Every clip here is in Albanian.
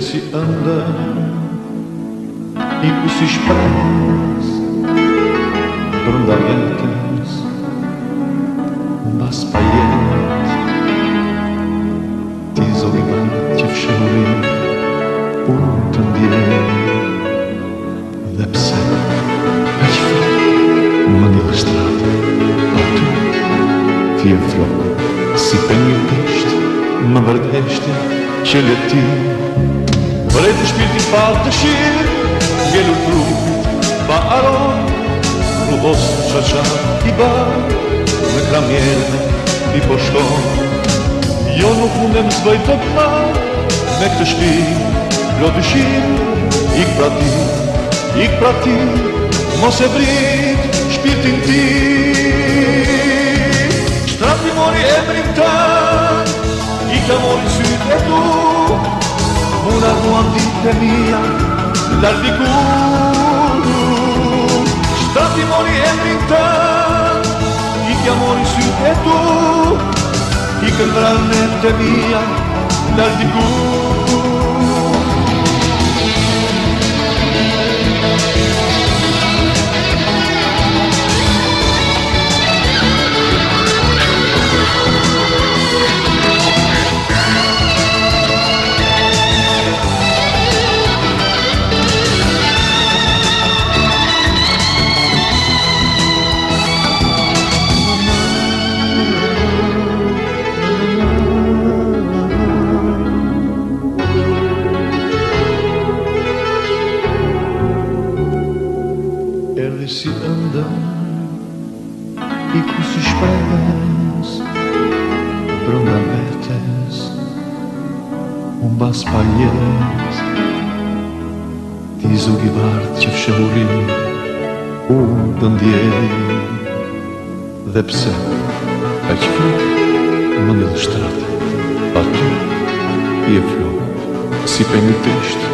si ëndër I ku si shpres Brënda jetës Mbas pa jet Ti zoli vetë që fshërin Unë të ndjen Dhe pse Aq fort Më një shtratë Aty Fje flok Si për një pisht Më vërdeshte që leti Vrej të shpirtin pa të shirë Ngelur trupit pa aron Rubos qaqat I bar Në kramjerne I po shkon Jo nuk mundem zbëj të ma Me këtë shpir Lo dyshim Ik pra ti Mos e vrit Shpirtin ti Shtrati mori emrin ta I ka mori sytë e tu Muna duan ditë e mia Lardiku Shtrati mori emrin ta I ka mori sytë e tu I këndran e të mia Lardiku Erdhi si ëndër I ku si shpres Brënda vetes Unë bas pa jet Ti zog I vartë që fshëhurin Unë të ndjej Dhe pse Aq flok Më ndëllë shtratë Aty I e flok Si për një tisht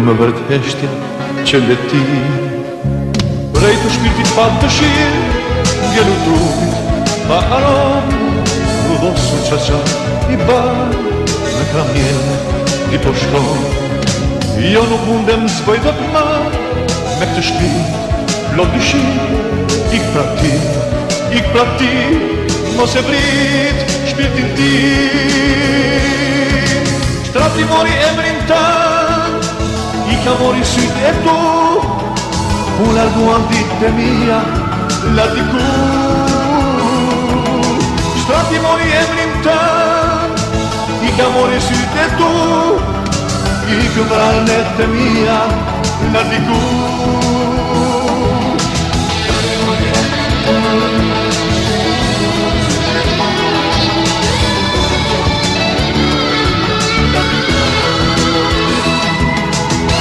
Më vërtë heshtja që leti Vrej të shpirtit pa të shirë Ngelur trupit pa aron Rudosur qaqat I bar Në kramjene I po shkon Jo nuk mundem zbëj dhe të ma Me këtë shpirt Lo dyshim Ik pra ti Mos e vrit Shpirtin ti Shtrati mori emrin ta I ka mori sytë e tu Unë larguan ditë e mia Lardiku Shtrati mori emrin ta I ka mori sytë e tu I këndran e të mia Lardiku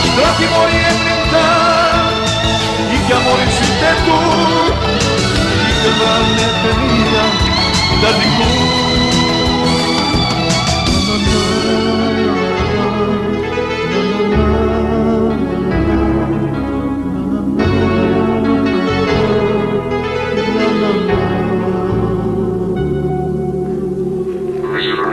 Shtrati mori emrin ta I amore sytë e tu I këndran e të mia Lardiku